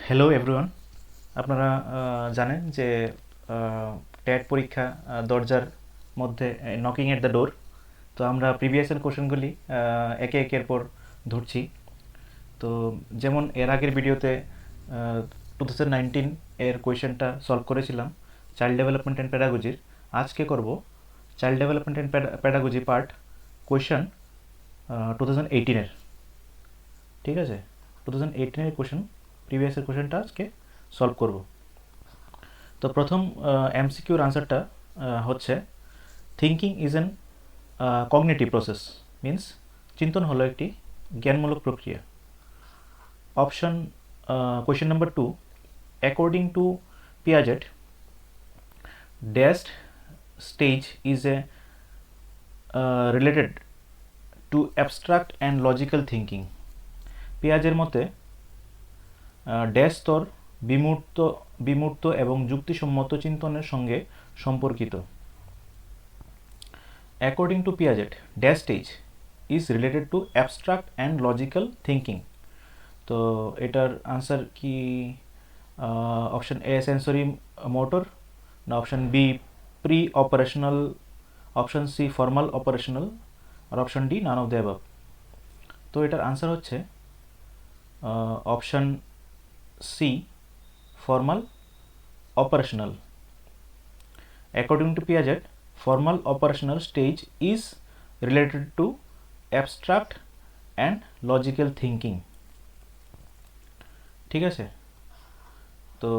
Hello everyone. আপনারা জানেন যে ট্যাট পরীক্ষা দরজার মধ্যে, নকিং এট দ্য ডোর। তো আমরা প্রিভিয়াসের কোশ্চেনগুলি একে একের পর ধরছি। তো যেমন এর আগের ভিডিওতে 2019 এর কোয়েশ্চেনটা সলভ করেছিলাম চাইল্ড ডেভেলপমেন্ট অ্যান্ড প্যাডাগজির। আজকে করব child development and pedagogy part question 2018-এর। ঠিক আছে, 2018-এর কোশ্চেন, প্রিভিয়াসের কোশ্চেনটা আজকে সলভ করব। তো প্রথম এমসিকিউর আনসারটা হচ্ছে thinking is an cognitive process, means চিন্তন হলো একটি জ্ঞানমূলক প্রক্রিয়া। Option question number 2, according to Piaget dashed stage is a related to abstract and logical thinking. পিয়াজের মতে ড্যাশ স্তর বিমূর্ত বিমূর্ত এবং যুক্তিসম্মত চিন্তনের সঙ্গে সম্পর্কিত। According to Piaget dash stage is related to abstract and logical thinking. তো এটার আনসার কি? অপশন এ সেন্সরি মোটর, না option B pre operational, option C formal operational, আর option D none of the above. তো এটার answer হচ্ছে option C formal operational. According to Piaget, formal operational stage is related to abstract and logical thinking. ঠিক আছে, তো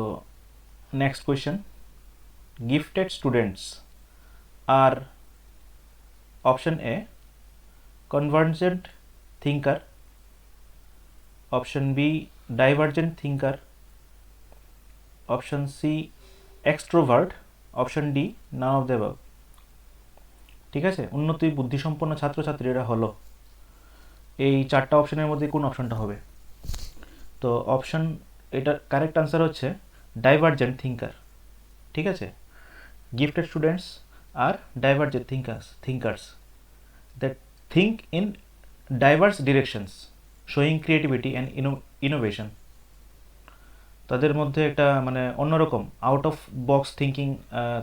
next question, gifted students are option A convergent thinker, option B divergent thinker, option C extrovert, option D none of the above. ঠিক আছে, উন্নতি বুদ্ধিসম্পন্ন ছাত্রছাত্রীরা হলো, এই চারটা অপশনের মধ্যে কোন অপশনটা হবে? তো অপশন, এটার কারেক্ট আনসার হচ্ছে ডাইভারজেন্ট থিঙ্কার। ঠিক আছে, গিফটেড স্টুডেন্টস আর divergent thinkers that think in diverse directions showing creativity and innovation. তাদের মধ্যে একটা মানে অন্যরকম আউট অফ বক্স থিঙ্কিং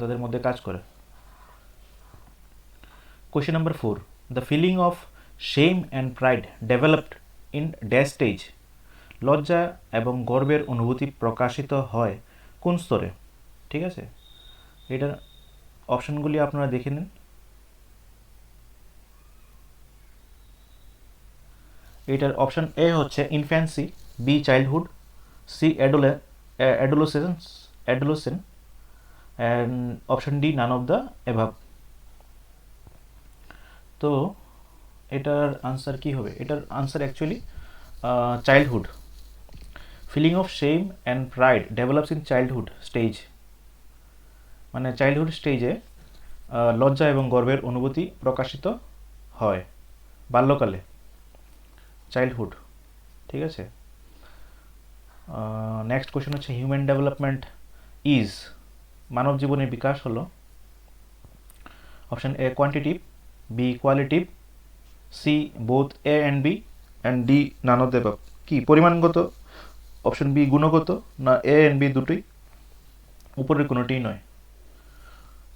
তাদের মধ্যে কাজ করে। Question number 4, the feeling of shame and pride developed in dash stage. লজ্জা এবং গর্বের অনুভূতি প্রকাশিত হয় কোন স্তরে? ঠিক আছে, এটার অপশনগুলি আপনারা দেখে নিন। এটার অপশন এ হচ্ছে infancy, B childhood, C adolescence and option D none of the above. তো এটার আনসার কি হবে? এটার answer actually childhood. Feeling of shame and pride develops in childhood stage, মানে চাইল্ডহুড স্টেজে লজ্জা এবং গর্বের অনুভূতি প্রকাশিত হয় বাল্যকালে, চাইল্ডহুড। ঠিক আছে, নেক্সট কোয়েশ্চেন হচ্ছে হিউম্যান ডেভেলপমেন্ট ইজ, মানব জীবনের বিকাশ হলো option A quantitative, B qualitative, C both A and B, and D none of the above. কি পরিমাণগত, অপশন বি গুণগত, না এ অ্যান্ড বি দুটোই, উপরের কোনোটিই নয়।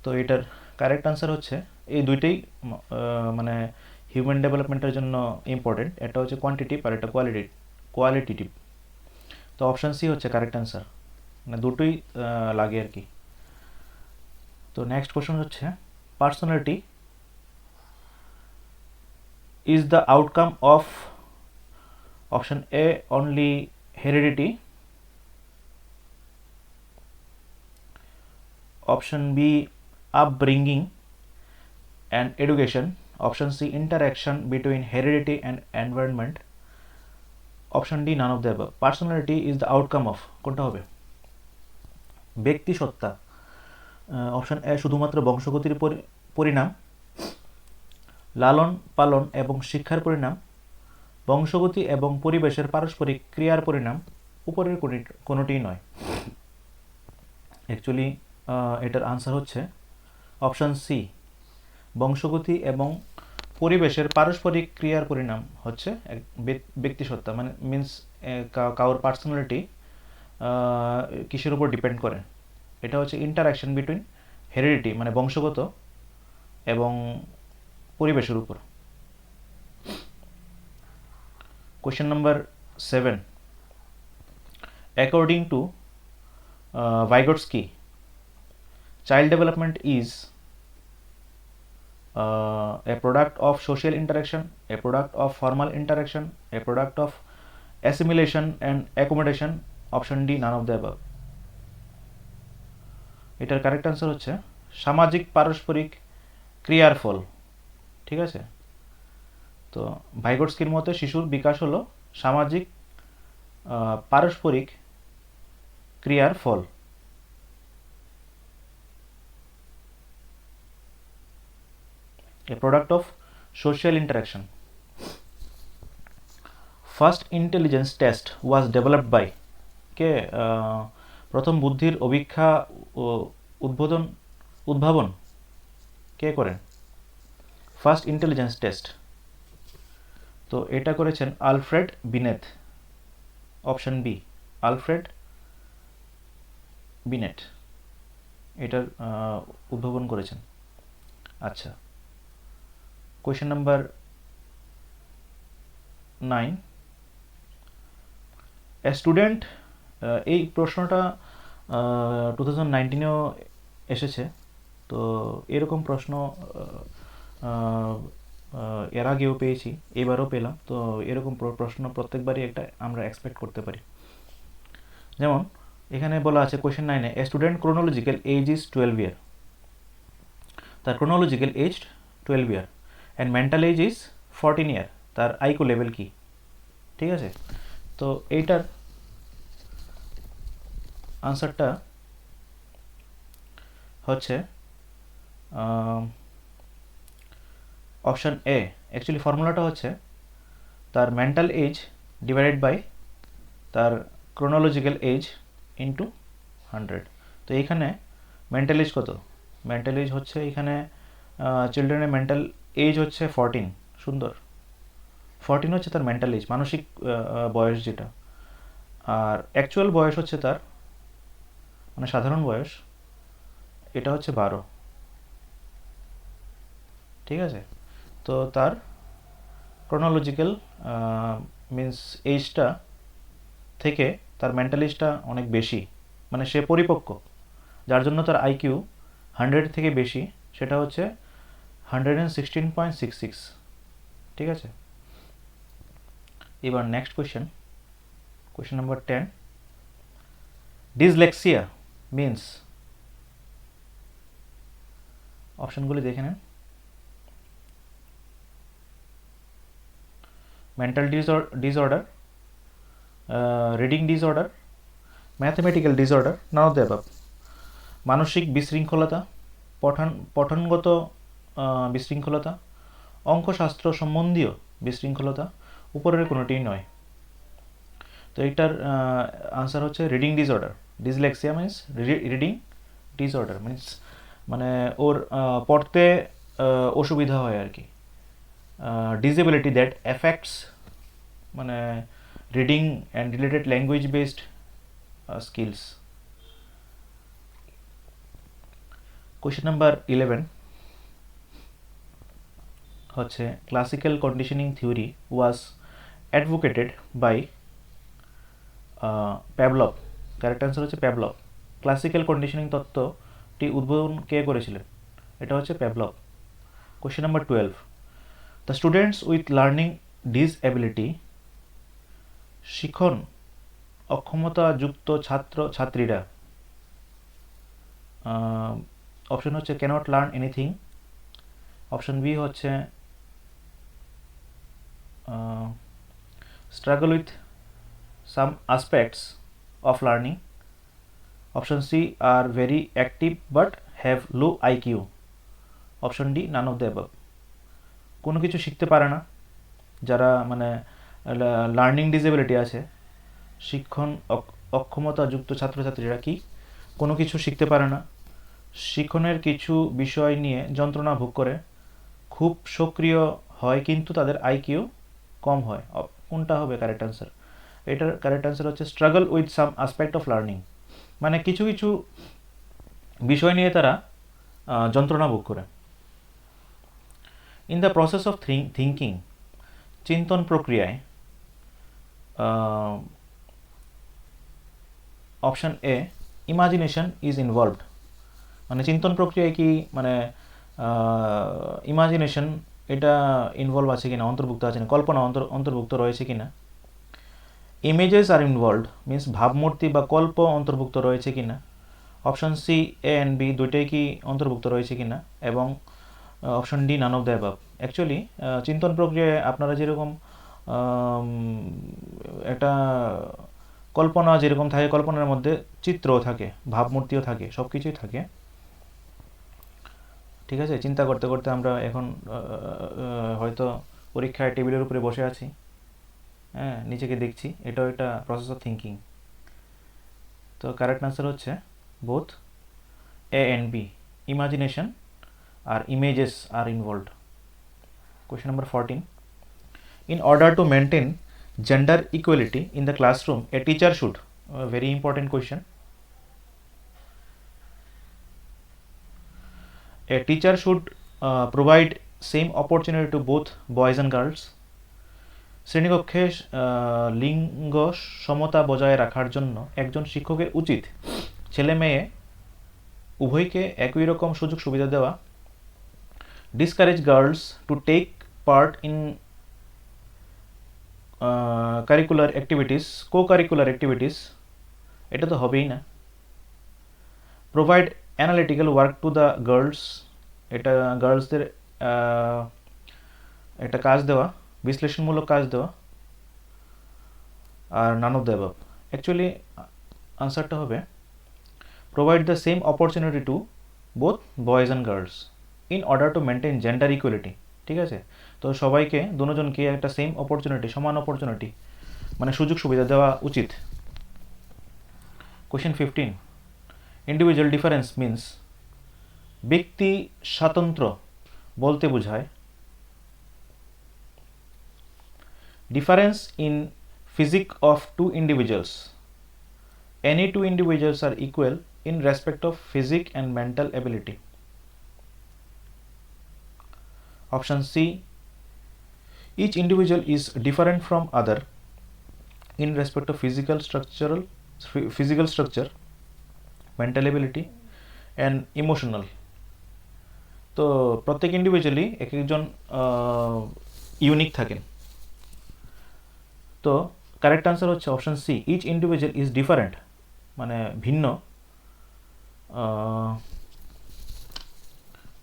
তো এটার কারেক্ট আনসার হচ্ছে এই দুইটাই মানে হিউম্যান ডেভেলপমেন্টের জন্য ইম্পর্টেন্ট। এটা হচ্ছে কোয়ান্টিটিভ আর এটা কোয়ালিটিটিভ। তো অপশন সি হচ্ছে কারেক্ট আনসার, মানে দুটোই লাগে আর কি। তো নেক্সট কোশ্চেন হচ্ছে personality is the outcome of option A only heredity, option B upbringing and education, option C interaction between heredity and environment, option D none of the above. Personality is the outcome of, কোনটা হবে? ব্যক্তি সত্তা, option A শুধুমাত্র বংশগতির পরিণাম, লালন পালন এবং শিক্ষার পরিণাম, বংশগতি এবং পরিবেশের পারস্পরিক ক্রিয়ার পরিণাম, উপরের কোনোটিই নয়। অ্যাকচুয়ালি এটার আনসার হচ্ছে অপশন সি, বংশগতি এবং পরিবেশের পারস্পরিক ক্রিয়ার পরিণাম হচ্ছে ব্যক্তিসত্তা, মানে মিন্স কাউর পার্সোনালিটি কিসের উপর ডিপেন্ড করে? এটা হচ্ছে ইন্টারাকশন বিটুইন হেরিডিটি মানে বংশগত এবং পরিবেশের উপর। Question number 7, according to Vygotsky, child development is a product of social interaction, a product of formal interaction, a product of assimilation and accommodation. Option D, none of the above. এটার correct answer হচ্ছে সামাজিক পারস্পরিক ক্রিয়ার ফল। ঠিক আছে, তো ভাইগটস্কির মতে শিশুর বিকাশ হলো সামাজিক পারস্পরিক ক্রিয়ার ফল। A product of social interaction. First intelligence test was developed by কে? প্রথম বুদ্ধির অভিক্ষা উদ্ভাবন কে করেন? ফার্স্ট ইন্টেলিজেন্স টেস্ট, তো এটা করেছেন Alfred Binet. Option B, Alfred Binet এটার উদ্ভাবন করেছেন। আচ্ছা, কোয়েশ্চেন নাম্বার 9, এ স্টুডেন্ট, এই প্রশ্নটা 2019-এও এসেছে, তো এরকম প্রশ্ন এর আগেও পেয়েছি, এবারও পেলাম, তো এরকম প্রশ্ন প্রত্যেকবারই একটা আমরা এক্সপেক্ট করতে পারি। যেমন এখানে বলা আছে কোয়েশ্চেন 9-এ, a student chronological age is 12 year, তার chronological age 12 year and mental age is 14 year, তার আইকিউ লেভেল কি? ঠিক আছে, তো এইটার আনসারটা হচ্ছে অপশান এ। অ্যাকচুয়ালি ফর্মুলাটা হচ্ছে তার মেন্টাল এজ ডিভাইডেড বাই তার ক্রোনোলজিক্যাল এজ ইন্টু 100। তো এইখানে মেন্টাল এজ কত? মেন্টাল এজ হচ্ছে এখানে চিলড্রেনের মেন্টাল এজ হচ্ছে 14। সুন্দর, 14 হচ্ছে তার মেন্টাল এজ, মানসিক বয়স যেটা, আর অ্যাকচুয়াল বয়স হচ্ছে তার মানে সাধারণ বয়স, এটা হচ্ছে 12। ঠিক আছে, তো তার ক্রোনোলজিক্যাল মিন্স এজটা থেকে তার মেন্টাল এজটা অনেক বেশি, মানে সে পরিপক্ক, যার জন্য তার আইকিউ 100 থেকে বেশি, সেটা হচ্ছে 116.66। ঠিক আছে, এবার next question, question number 10, dyslexia means, অপশনগুলি দেখে নেন। Mental disorder, reading disorder, mathematical disorder, none of the above. মানসিক বিশৃঙ্খলতা, পঠনগত বিশৃঙ্খলতা, অঙ্কশাস্ত্র সম্বন্ধীয় বিশৃঙ্খলতা, উপরের কোনোটিই নয়। তো এইটার আনসার হচ্ছে reading disorder. Dyslexia means reading disorder, means মানে ওর পড়তে অসুবিধা হয় আর কি। ডিসেবিলিটি দ্যাট এফেক্টস মানে reading and related language based skills. Question number 11 হচ্ছে classical conditioning theory was advocated by Pavlov. Correct answer হচ্ছে প্যাভলভ। ক্লাসিক্যাল কন্ডিশনিং তত্ত্বটি উদ্বোধন কে করেছিলেন? এটা হচ্ছে Pavlov. Question number 12, the students with learning disability, শিখন অক্ষমতাযুক্ত ছাত্র ছাত্রীরা, অপশন হচ্ছে cannot learn anything, option B হচ্ছে struggle with some aspects of learning, option C are very active but have low IQ, option D none of the above. কোনো কিছু শিখতে পারে না, যারা মানে লার্নিং ডিসেবিলিটি আছে, শিক্ষণ অক্ষমতাযুক্ত ছাত্রছাত্রীরা কি কোনো কিছু শিখতে পারে না, শিক্ষণের কিছু বিষয় নিয়ে যন্ত্রণা ভোগ করে, খুব সক্রিয় হয় কিন্তু তাদের আইকিউ কম হয়। কোনটা হবে কারেক্ট আনসার? এটার কারেক্ট অ্যান্সার হচ্ছে struggle with some aspect of learning, মানে কিছু কিছু বিষয় নিয়ে তারা যন্ত্রণা ভোগ করে। In the process of thinking, চিন্তন প্রক্রিয়ায় option A imagination is involved, মানে চিন্তন প্রক্রিয়ায় কি মানে ইমাজিনেশন এটা ইনভলভ আছে কিনা, অন্তর্ভুক্ত আছে না, কল্পনা অন্তর্ভুক্ত রয়েছে কিনা। ইমেজেস আর ইনভলভড মিন্স ভাবমূর্তি বা কল্প অন্তর্ভুক্ত রয়েছে কিনা। Option C A and B দুইটাই কি অন্তর্ভুক্ত রয়েছে কিনা, এবং option D none of the above. Actually চিন্তন প্রক্রিয়ায় আপনারা যেরকম একটা কল্পনা যেরকম থাকে, কল্পনার মধ্যে চিত্রও থাকে, ভাবমূর্তিও থাকে, সব কিছুই থাকে, ঠিক আছে। চিন্তা করতে করতে আমরা এখন হয়তো পরীক্ষায় টেবিলের উপরে বসে আছি, হ্যাঁ, নিজেকে দেখছি, এটাও একটা প্রসেস অফ থিঙ্কিং। তো কারেক্ট আনসার হচ্ছে both A and B, imagination আর images are involved. Question number 14, in order to maintain gender equality in the classroom, a teacher should, a very important question, a teacher should provide same opportunity to both boys and girls. শ্রেণীকক্ষে লিঙ্গ সমতা বজায় রাখার জন্য একজন শিক্ষকের উচিত ছেলে মেয়ে উভয়কে একই রকম সুযোগ সুবিধা দেওয়া। Discourage girls to take part in curricular activities, co-curricular activities, এটা তো হবেই না। Provide analytical work to the girls, এটা গার্লসদের একটা কাজ দেওয়া, বিশ্লেষণমূলক কাজ দেওয়া। আর none of the above. Actually আনসারটা হবে provide the same opportunity to both boys and girls in order to maintain gender equality, ঠিক আছে। তো সবাইকে দুজনকে একটা সেম অপরচুনিটি, সমান অপরচুনিটি মানে সুযোগ সুবিধা দেওয়া উচিত। কোয়েশ্চেন 15, ইন্ডিভিজুয়াল ডিফারেন্স মিন্স, ব্যক্তি স্বাতন্ত্র্য বলতে বোঝায় difference in physique of two individuals, any two individuals are equal in respect of physique and mental ability. Option C, each individual is different from other in respect of physical structure, mental ability and emotional. তো প্রত্যেক individually এক একজন unique থাকেন। তো correct answer হচ্ছে option C, each individual is different, মানে ভিন্ন,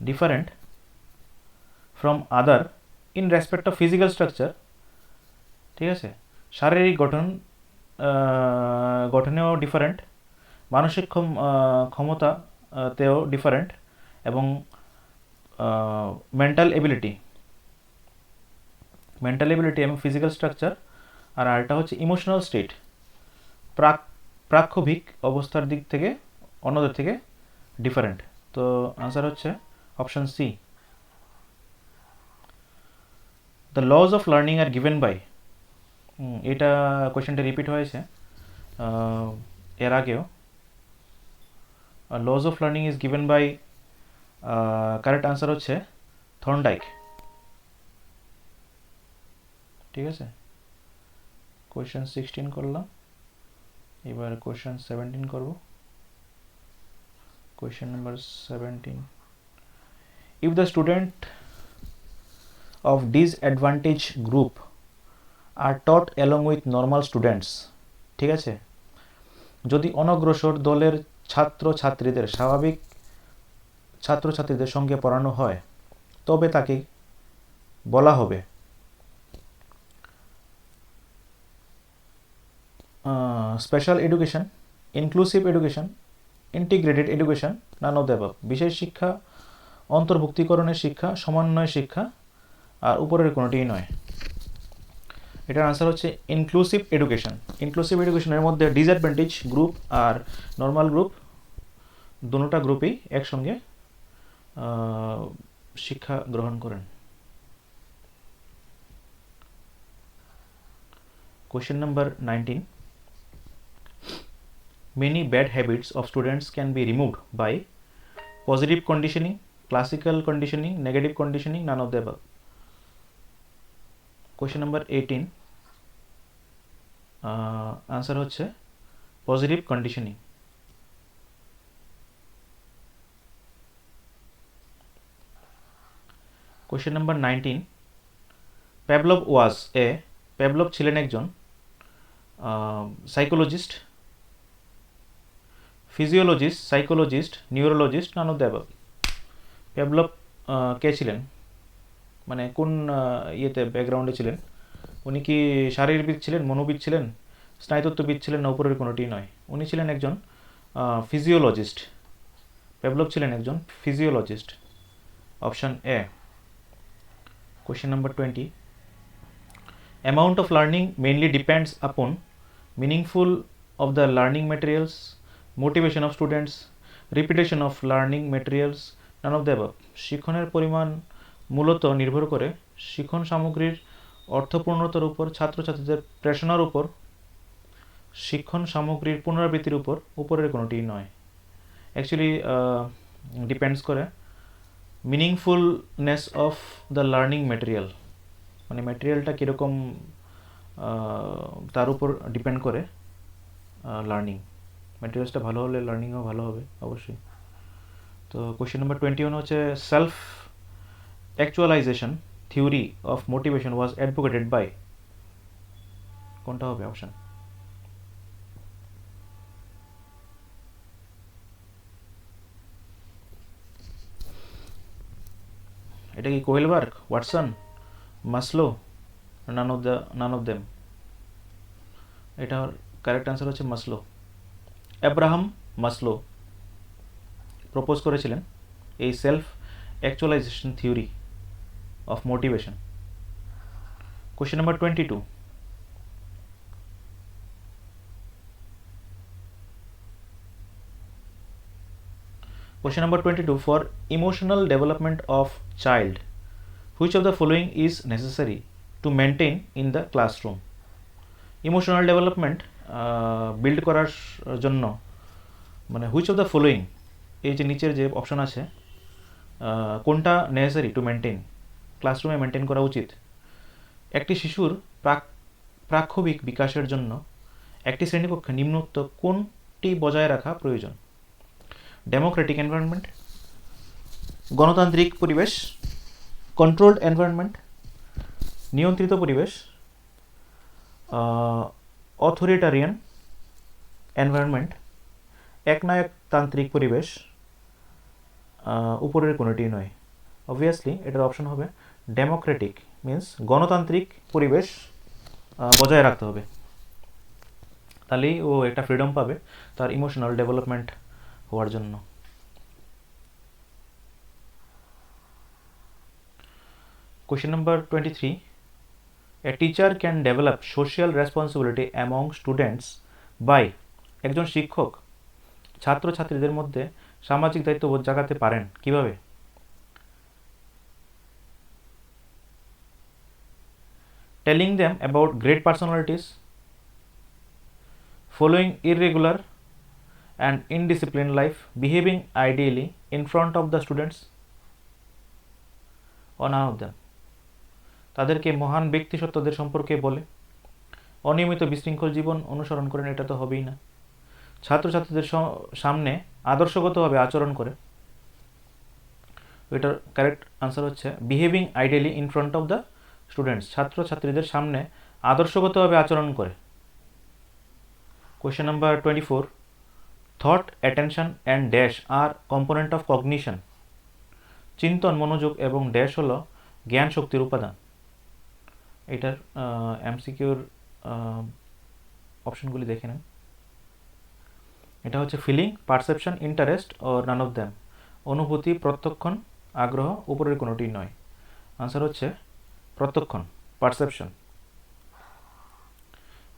different from other in respect of physical structure, ঠিক আছে। শারীরিক গঠনেও ডিফারেন্ট, মানসিক ক্ষমতাতেও ডিফারেন্ট, এবং মেন্টাল এবিলিটি এবং ফিজিক্যাল স্ট্রাকচার, আর আরেকটা হচ্ছে ইমোশনাল স্টেট, প্রাক্ষোভিক অবস্থার দিক থেকে অন্যদের থেকে ডিফারেন্ট। তো আনসার হচ্ছে option C. The laws of learning are given by, এটা কোয়েশ্চেনটা রিপিট হয়েছে এর আগেও। Laws of learning is given by, correct answer হচ্ছে থর্নডাইক, ঠিক আছে। কোয়েশ্চেন 16 করলাম, এবার কোয়েশ্চেন 17 করব। Question number 17, if the student of disadvantage group are taught along with normal students, ঠিক আছে, যদি অনগ্রসর দলের ছাত্রছাত্রীদের স্বাভাবিক ছাত্রছাত্রীদের সঙ্গে পড়ানো হয় তবে তাকে বলা হবে special education, inclusive education, integrated education, naan of the above. বিশেষ শিক্ষা, অন্তর্ভুক্তিকরণের শিক্ষা, সমন্বয় শিক্ষা, আর উপরের কোনোটিই নয়। এটার আনসার হচ্ছে ইনক্লুসিভ এডুকেশন। ইনক্লুসিভ এডুকেশনের মধ্যে ডিসঅ্যাডভান্টেজ গ্রুপ আর নর্মাল গ্রুপ দুটোটা গ্রুপেই একসঙ্গে শিক্ষা গ্রহণ করেন। Question number 19. Many bad habits of students can be removed by positive conditioning, classical conditioning, negative conditioning, none of the above. Question number 18. Answer হচ্ছে positive conditioning. Question number 19. Pavlov ছিলেন একজন psychologist, physiologist, psychologist, neurologist, none of the above. Pavlov কে ছিলেন, মানে কোন ইয়েতে ব্যাকগ্রাউন্ডে ছিলেন? উনি কি শারীরবিদ ছিলেন, মনোবিদ ছিলেন, স্নায়ুতত্ত্ববিদ ছিলেন, না উপরের কোনোটি নয়? উনি ছিলেন একজন ফিজিওলজিস্ট। প্যাভলভ ছিলেন একজন physiologist. Option A. Question number 20. Amount of learning mainly depends upon meaningful of the learning materials, motivation of students, repetition of learning materials, none of the above. শিক্ষণের পরিমাণ মূলত নির্ভর করে শিক্ষণ সামগ্রীর অর্থপূর্ণতার উপর, ছাত্রছাত্রীদের প্রেরণার উপর, শিক্ষণ সামগ্রীর পুনরাবৃত্তির উপর, উপরের কোনোটি নয়। অ্যাকচুয়ালি ডিপেন্ডস করে মিনিংফুলনেস অফ দ্য লার্নিং ম্যাটেরিয়াল, মানে ম্যাটেরিয়ালটা কীরকম তার উপর ডিপেন্ড করে লার্নিং। ম্যাটেরিয়ালসটা ভালো হলে লার্নিংও ভালো হবে অবশ্যই। তো কোয়েশ্চেন নাম্বার 21 হচ্ছে self actualization theory of motivation was advocated by, কোনটা হবে অপশান? এটা কি Kohlberg, Watson, Maslow, none of them? এটার কারেক্ট আনসার হচ্ছে মাসলো। অ্যাব্রাহাম মাসলো প্রপোজ করেছিলেন এই self actualization theory of motivation. Question number 22. Question number 22. For emotional development of child, which of the following is necessary to maintain in the classroom? Emotional development build করার জন্য, মানে which of the following, এই যে নিচের যে option আছে, কোনটা necessary to maintain, ক্লাসরুমে মেনটেন করা উচিত? একটি শিশুর প্রাক্ষবিক বিকাশের জন্য একটি শ্রেণীকক্ষে নিম্নোক্ত কোনটি বজায় রাখা প্রয়োজন? ডেমোক্রেটিক এনভায়রনমেন্ট, গণতান্ত্রিক পরিবেশ, কন্ট্রোলড এনভায়রনমেন্ট, নিয়ন্ত্রিত পরিবেশ, অথরিটারিয়ান এনভায়রনমেন্ট, একনায়কতান্ত্রিক পরিবেশ, উপরের কোনোটি নয়। অবভিয়াসলি এটার অপশন হবে ডেমোক্রেটিক, মিন্স গণতান্ত্রিক পরিবেশ বজায় রাখতে হবে, তাহলেই ও একটা ফ্রিডম পাবে তার ইমোশনাল ডেভেলপমেন্ট হওয়ার জন্য। Question number 23. A teacher can develop social responsibility among students by, একজন শিক্ষক ছাত্রছাত্রীদের মধ্যে সামাজিক দায়িত্ববোধ জাগাতে পারেন কিভাবে? Telling them about great personalities, following irregular and indisciplined life, behaving ideally in front of the students, or none of them? তাদেরকে মহান ব্যক্তিসত্ত্বদের সম্পর্কে বলে, অনিয়মিত বিশৃঙ্খল জীবন অনুসরণ করেন, এটা তো হবেই না। ছাত্রছাত্রীদের সামনে আদর্শগতভাবে আচরণ করে, এটার কারেক্ট আনসার হচ্ছে behaving ideally in front of the students, ছাত্রছাত্রীদের সামনে আদর্শগতভাবে আচরণ করে। Question number 24. Thought, attention and dash are component of cognition. চিন্তন, মনোযোগ এবং ড্যাশ হলো জ্ঞান শক্তির উপাদান। এটার এমসিকিউর অপশনগুলি দেখে নেন। এটা হচ্ছে ফিলিং, পারসেপশন, ইন্টারেস্ট ও নান অফ দ্যাম। অনুভূতি, প্রত্যক্ষণ, আগ্রহ, উপরের কোনোটি নয়। আনসার হচ্ছে প্রত্যক্ষণ, perception.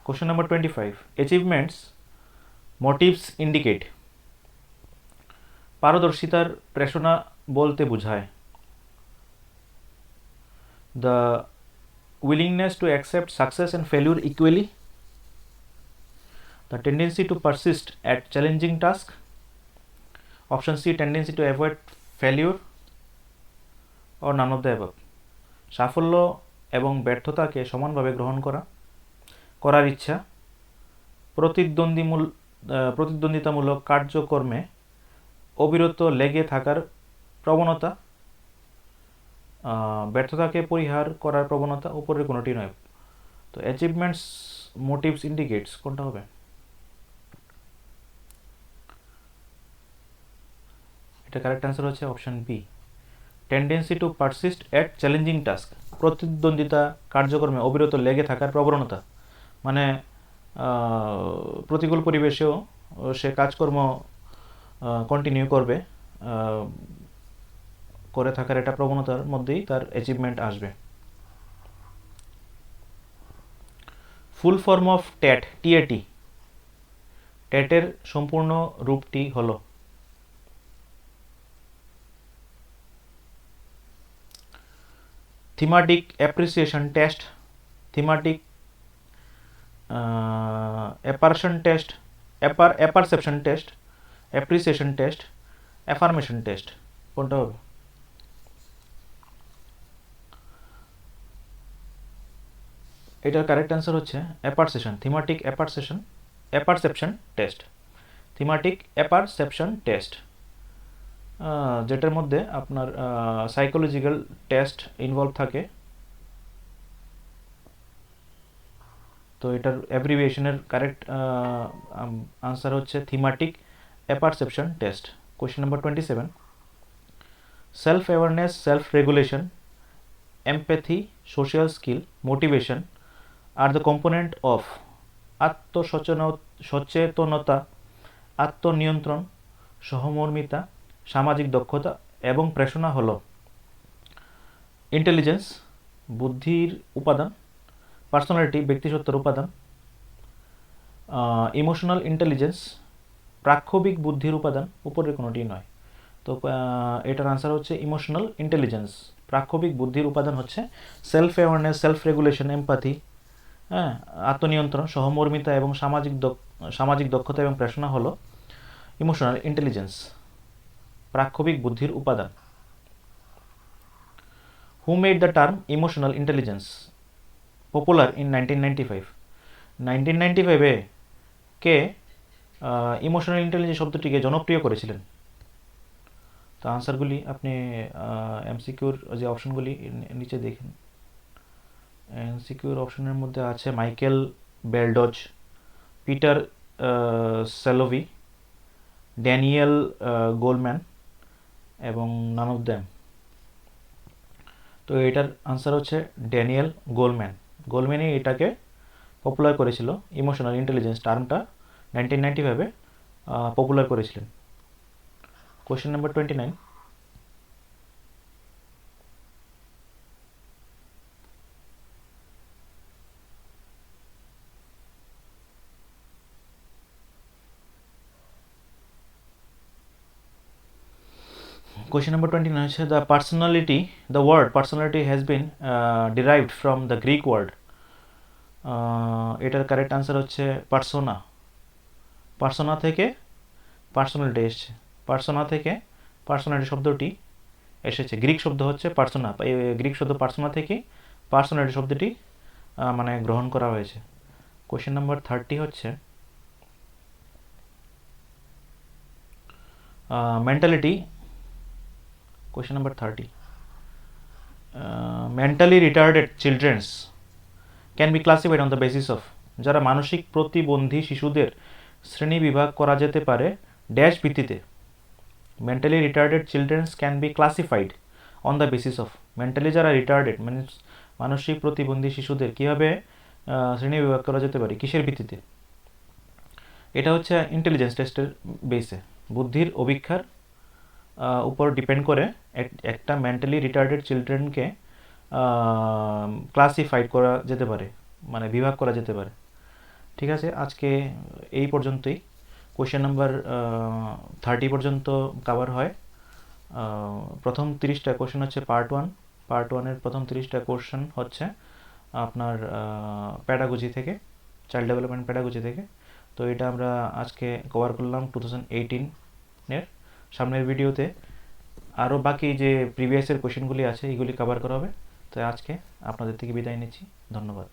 Question number 25. Achievements motives indicate, পারদর্শিতার প্রেরণা বলতে বোঝায় the willingness to accept success and failure equally, the tendency to persist at challenging task, option C tendency to avoid failure, or none of the above. সাফল্য এবং ব্যর্থতাকে সমানভাবে গ্রহণ করার ইচ্ছা, প্রতিদ্বন্দ্বিতামূলক কার্যকর্মে অবিরত লেগে থাকার প্রবণতা, ব্যর্থতাকে পরিহার করার প্রবণতা, উপরের কোনোটি নয়। তো অ্যাচিভমেন্টস মোটিভস ইন্ডিকেটস কোনটা হবে? এটা কারেক্ট অ্যান্সার হচ্ছে option B, tendency to persist at challenging task, প্রতিদ্বন্দ্বিতা কার্যক্রমে অবিরত লেগে থাকার প্রবণতা, মানে প্রতিকূল পরিবেশেও সে কাজকর্ম কন্টিনিউ করবে, করে থাকার এটা প্রবণতার মধ্যেই তার অ্যাচিভমেন্ট আসবে। ফুল ফর্ম অফ ট্যাট, টিএটি, ট্যাটের সম্পূর্ণ রূপটি হলো? Thematic appreciation test, thematic apperception test, apperception test, appreciation test, affirmation test, কোনটা হবে? এটার কারেক্ট অ্যান্সার হচ্ছে apperception, thematic apperception test, thematic apperception test, যেটার মধ্যে আপনার সাইকোলজিক্যাল টেস্ট ইনভলভ থাকে। তো এটার অ্যাব্রিভিয়েশনের কারেক্ট আনসার হচ্ছে thematic apperception test. Question number 27, self awareness, self regulation, empathy, social skill, motivation are the component of সচেতনতা, আত্মনিয়ন্ত্রণ, সহমর্মিতা, সামাজিক দক্ষতা এবং প্রেরণা হলো ইন্টেলিজেন্স, বুদ্ধির উপাদান, পার্সোনালিটি, ব্যক্তিসত্তার উপাদান, ইমোশনাল ইন্টেলিজেন্স, প্রাক্ষবিক বুদ্ধির উপাদান, উপরের কোনোটি নয়। তো এটার আনসার হচ্ছে ইমোশনাল ইন্টেলিজেন্স, প্রাক্ষবিক বুদ্ধির উপাদান হচ্ছে self awareness, self regulation, empathy, হ্যাঁ, আত্মনিয়ন্ত্রণ, সহমর্মিতা এবং সামাজিক দক্ষতা এবং প্রেরণা হলো ইমোশনাল ইন্টেলিজেন্স, প্রাক্ষবিক বুদ্ধির উপাদান। Who made the term emotional intelligence popular in 1995? 1995-এ কে ইমোশনাল ইন্টেলিজেন্স শব্দটিকে জনপ্রিয় করেছিলেন? তো আনসারগুলি আপনি এমসিকিউর যে অপশনগুলি নিচে দেখেন। এমসিকিউর অপশনের মধ্যে আছে মাইকেল বেলডজ, পিটার সেলোভি, ড্যানিয়েল গোলম্যান এবং নান অফ দ্যাম। তো এটার আনসার হচ্ছে ড্যানিয়েল গোলম্যানই এটাকে পপুলার করেছিল, ইমোশনাল ইন্টেলিজেন্স টার্মটা 1995-এ পপুলার করেছিলেন। কোয়েশ্চেন নাম্বার 29, Question number 29 হচ্ছে the word personality has been derived from the Greek word. এটার কারেক্ট আনসার হচ্ছে পার্সোনা থেকে পার্সোনালিটি এসেছে, পার্সোনালিটি শব্দটি এসেছে, গ্রিক শব্দ হচ্ছে পার্সোনা, গ্রিক শব্দ পার্সোনা থেকে পার্সোনালিটি শব্দটি মানে গ্রহণ করা হয়েছে। কোয়েশ্চেন নাম্বার 30 হচ্ছে mentality. Question number 30. Mentally retarded children can be classified on the basis of, যারা মানসিক প্রতিবন্ধী শিশুদের শ্রেণী বিভাগ করা যেতে পারে ড্যাশ ভিত্তিতে। Mentally retarded children's can be classified on the basis of, mentally যারা রিটার্ডেড মানে মানসিক প্রতিবন্ধী শিশুদের কীভাবে শ্রেণী বিভাগ করা যেতে পারে, কিসের ভিত্তিতে? এটা হচ্ছে ইন্টেলিজেন্স টেস্টের বেসে, বুদ্ধির অভিক্ষার উপর ডিপেন্ড করে একটা মেন্টালি রিটার্ডেড চিলড্রেনকে ক্লাসিফাইড করা যেতে পারে, মানে বিভাগ করা যেতে পারে। ঠিক আছে, আজকে এই পর্যন্তই। কোয়েশ্চেন নাম্বার 30 পর্যন্ত কভার হয়। প্রথম 30টা কোয়েশ্চেন হচ্ছে পার্ট 1-এর প্রথম 30টা কোয়েশ্চেন হচ্ছে আপনার প্যাডাগজি থেকে, চাইল্ড ডেভেলপমেন্ট প্যাডাগজি থেকে। তো তো এটা আমরা আজকে কভার করলাম 2018-এর। সামনের ভিডিওতে আরও বাকি যে প্রিভিয়াসের কোশ্চেনগুলি আছে এগুলি কভার করা হবে। তো আজকে আপনাদের থেকে বিদায় নিচ্ছি, ধন্যবাদ।